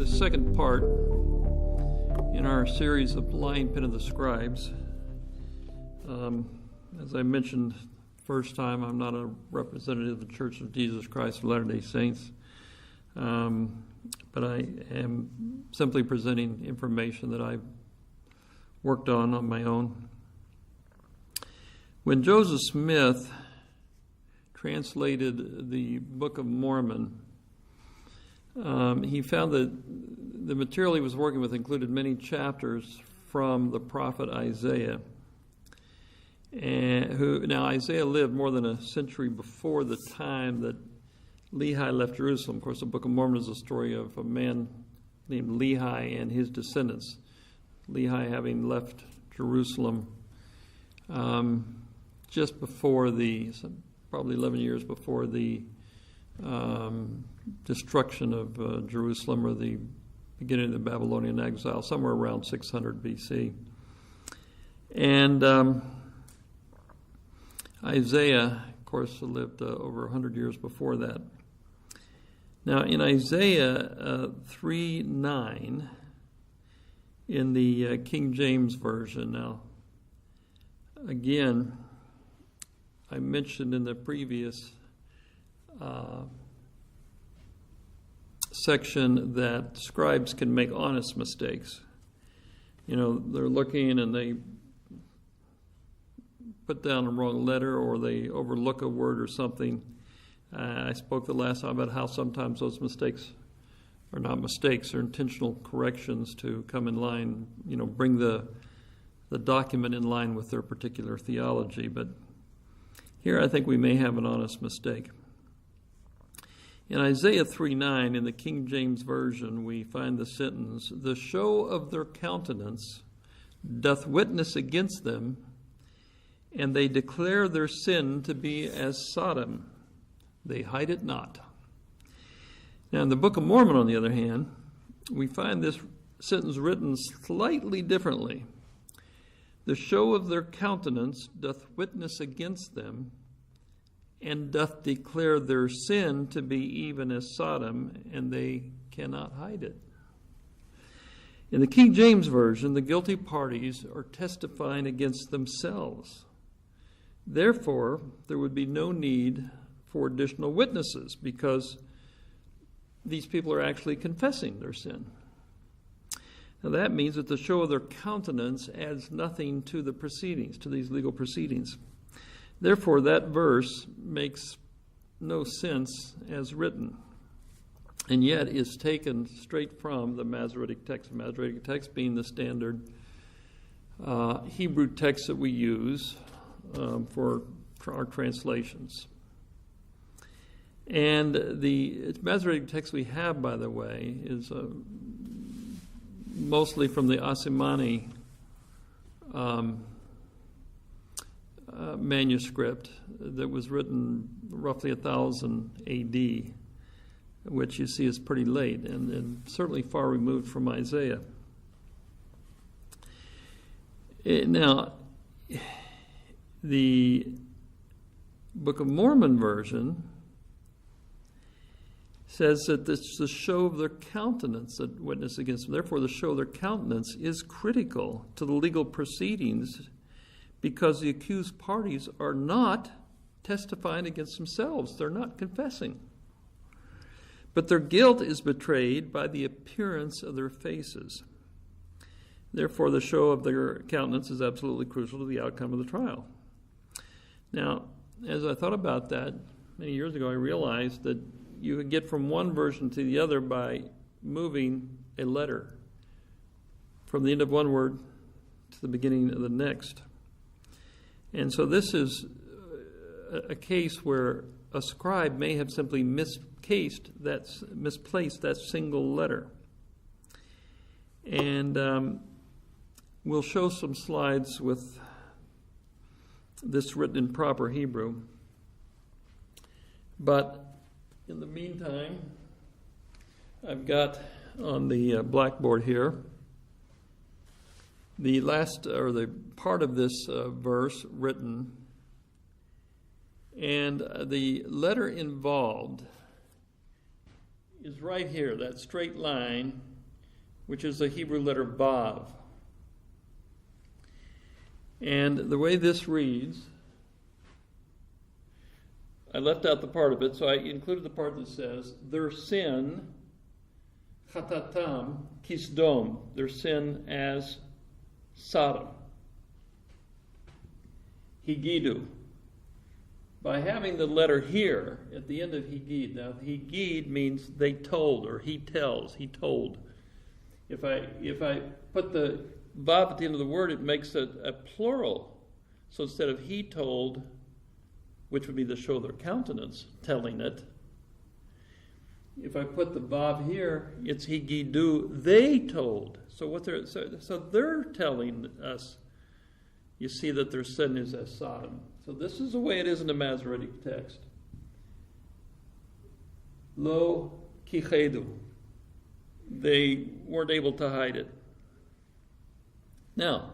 the second part in our series of Lion Pen of the Scribes. As I mentioned first time, I'm not a representative of the Church of Jesus Christ of Latter-day Saints, but I am simply presenting information that I've worked on my own. When Joseph Smith translated the Book of Mormon, he found that the material he was working with included many chapters from the prophet Isaiah. Now Isaiah lived more than a century before the time that Lehi left Jerusalem. Of course, the Book of Mormon is a story of a man named Lehi and his descendants. Lehi having left Jerusalem just before probably 11 years before the destruction of Jerusalem, or the beginning of the Babylonian exile, somewhere around 600 BC. And Isaiah, of course, lived over 100 years before that. Now, in Isaiah 3:9, in the King James Version, now, again, I mentioned in the previous section that scribes can make honest mistakes. You know, they're looking and they put down a wrong letter, or they overlook a word or something. I spoke the last time about how sometimes those mistakes are not mistakes, they're intentional corrections to come in line, bring the document in line with their particular theology. But here I think we may have an honest mistake. In Isaiah 3:9, in the King James Version, we find the sentence, "The show of their countenance doth witness against them, and they declare their sin to be as Sodom. They hide it not." Now, in the Book of Mormon, on the other hand, we find this sentence written slightly differently. "The show of their countenance doth witness against them, and doth declare their sin to be even as Sodom, and they cannot hide it." In the King James Version, the guilty parties are testifying against themselves. Therefore, there would be no need for additional witnesses, because these people are actually confessing their sin. Now, that means that the show of their countenance adds nothing to the proceedings, to these legal proceedings. Therefore, that verse makes no sense as written, and yet is taken straight from the Masoretic text. The Masoretic text being the standard Hebrew text that we use for our translations. And the Masoretic text we have, by the way, is mostly from the Asimani manuscript that was written roughly 1000 AD, which you see is pretty late and certainly far removed from Isaiah. Now, the Book of Mormon version says that it's the show of their countenance that witness against them. Therefore, the show of their countenance is critical to the legal proceedings, because the accused parties are not testifying against themselves. They're not confessing. But their guilt is betrayed by the appearance of their faces. Therefore, the show of their countenance is absolutely crucial to the outcome of the trial. Now, as I thought about that many years ago, I realized that you could get from one version to the other by moving a letter from the end of one word to the beginning of the next. And so this is a case where a scribe may have simply misplaced that single letter. And we'll show some slides with this written in proper Hebrew. But in the meantime, I've got on the blackboard here the last, or the part of this verse written, and the letter involved is right here, that straight line which is the Hebrew letter Vav. And the way this reads, I left out the part of it, so I included the part that says, their sin, chatatam, kisdom, their sin as Sodom. Higidu. By having the letter here at the end of Higid, now Higid means they told, or he tells, he told. If I put the vav at the end of the word, it makes it a plural. So instead of he told, which would be the show their countenance, telling it, if I put the vav here, it's higidu, they told. So they're telling us, you see that their sin is as Sodom. So this is the way it is in the Masoretic text. Lo kichedu. They weren't able to hide it. Now,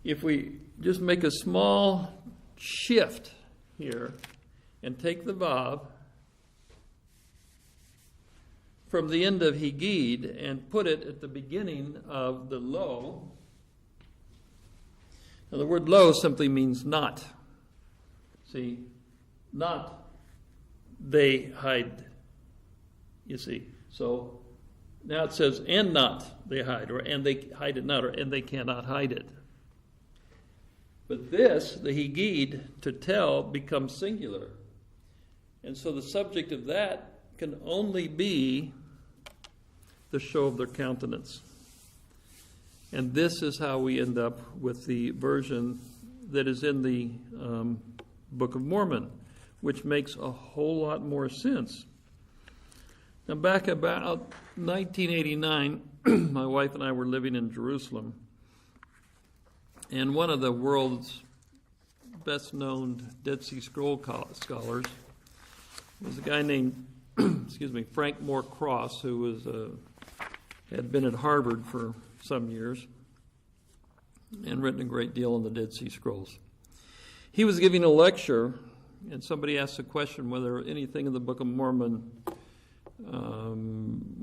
if we just make a small shift here and take the vav from the end of Higid and put it at the beginning of the lo. Now the word lo simply means not. See, not they hide, you see. So now it says, and not they hide, or and they hide it not, or and they cannot hide it. But this, the higid, to tell, becomes singular. And so the subject of that can only be the show of their countenance. And this is how we end up with the version that is in the Book of Mormon, which makes a whole lot more sense. Now, back about 1989, my wife and I were living in Jerusalem, and one of the world's best-known Dead Sea Scroll scholars was a guy named, Frank Moore Cross, who had been at Harvard for some years and written a great deal on the Dead Sea Scrolls. He was giving a lecture, and somebody asked the question whether anything in the Book of Mormon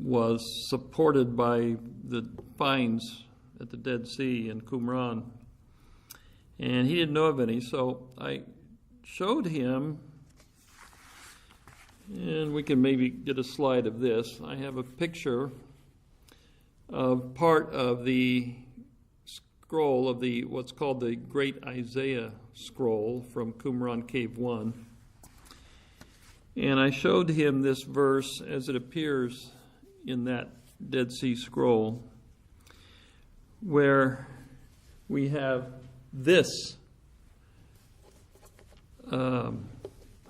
was supported by the finds at the Dead Sea in Qumran. And he didn't know of any, so I showed him, and we can maybe get a slide of this. I have a picture of part of the scroll of the what's called the Great Isaiah Scroll from Qumran Cave 1. And I showed him this verse as it appears in that Dead Sea Scroll, where we have this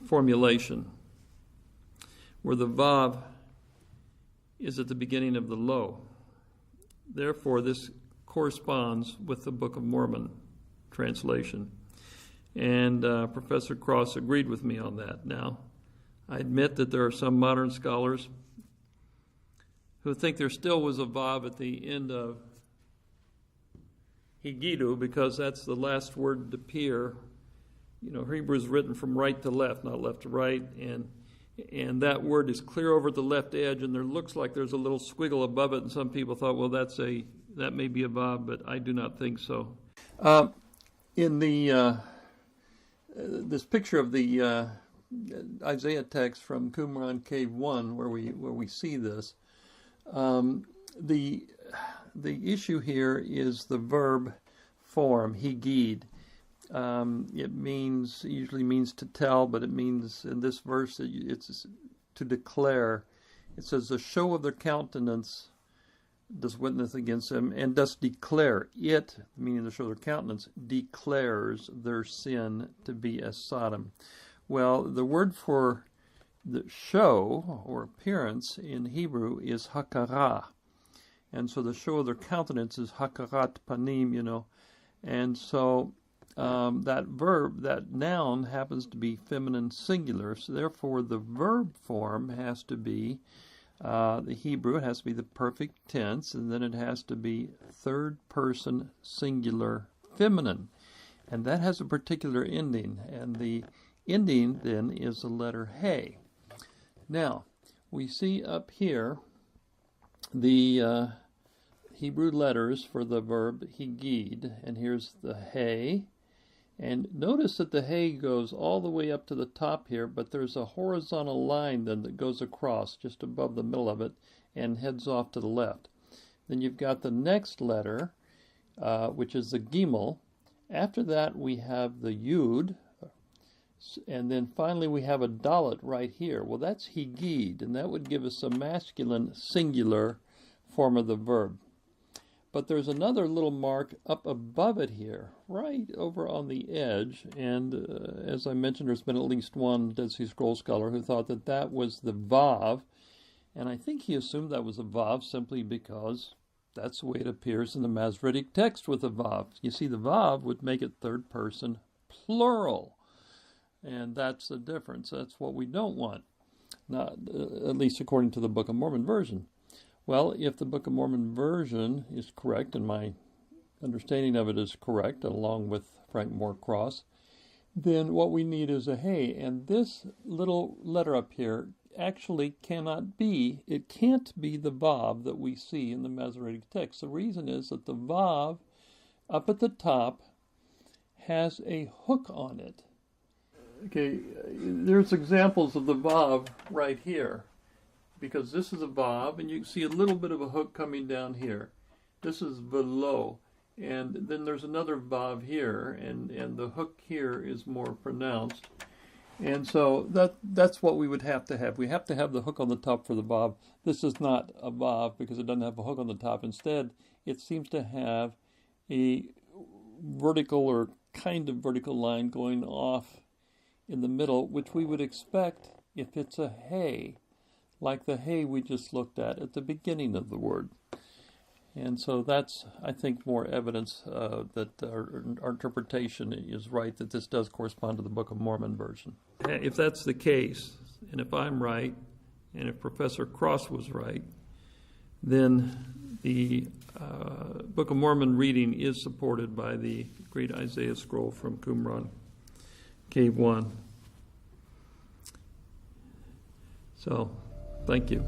formulation, where the vav is at the beginning of the lo. Therefore, this corresponds with the Book of Mormon translation. And Professor Cross agreed with me on that. Now, I admit that there are some modern scholars who think there still was a vav at the end of Higidu, because that's the last word to appear. You know, Hebrew is written from right to left, not left to right, and that word is clear over the left edge, and there looks like there's a little squiggle above it, and some people thought, well, that may be a vav, but I do not think so. In the this picture of the Isaiah text from Qumran Cave 1, where we see this, the issue here is the verb form, higid. It usually means to tell, but it means in this verse it's to declare. It says, the show of their countenance does witness against them, and does declare it, meaning the show of their countenance, declares their sin to be as Sodom. Well, the word for the show or appearance in Hebrew is hakara. And so the show of their countenance is hakarat panim, And so that verb, that noun, happens to be feminine singular. So therefore, the verb form has to be, the Hebrew, it has to be the perfect tense, and then it has to be third person singular feminine. And that has a particular ending. And the ending, then, is the letter He. Now, we see up here the Hebrew letters for the verb higid, and here's the hey. And notice that the hey goes all the way up to the top here, but there's a horizontal line then that goes across just above the middle of it and heads off to the left. Then you've got the next letter, which is the gimel. After that we have the yud, and then finally we have a dalet right here. Well, that's higid, and that would give us a masculine singular form of the verb. But there's another little mark up above it here, right over on the edge. And as I mentioned, there's been at least one Dead Sea Scroll scholar who thought that that was the vav. And I think he assumed that was a vav simply because that's the way it appears in the Masoretic text with a vav. You see, the vav would make it third person plural. And that's the difference. That's what we don't want, not at least according to the Book of Mormon version. Well, if the Book of Mormon version is correct, and my understanding of it is correct, along with Frank Moore Cross, then what we need is a hey. And this little letter up here actually cannot be, it can't be the vav that we see in the Masoretic text. The reason is that the vav up at the top has a hook on it. Okay, there's examples of the vav right here, because this is a vav, and you can see a little bit of a hook coming down here. This is velo, and then there's another vav here, and the hook here is more pronounced. And so that's what we would have to have. We have to have the hook on the top for the vav. This is not a vav because it doesn't have a hook on the top. Instead, it seems to have a vertical or kind of vertical line going off in the middle, which we would expect if it's a hey, like the hey we just looked at the beginning of the word. And so that's, I think, more evidence that our interpretation is right, that this does correspond to the Book of Mormon version. If that's the case, and if I'm right, and if Professor Cross was right, then the Book of Mormon reading is supported by the great Isaiah scroll from Qumran, Cave 1. So, thank you.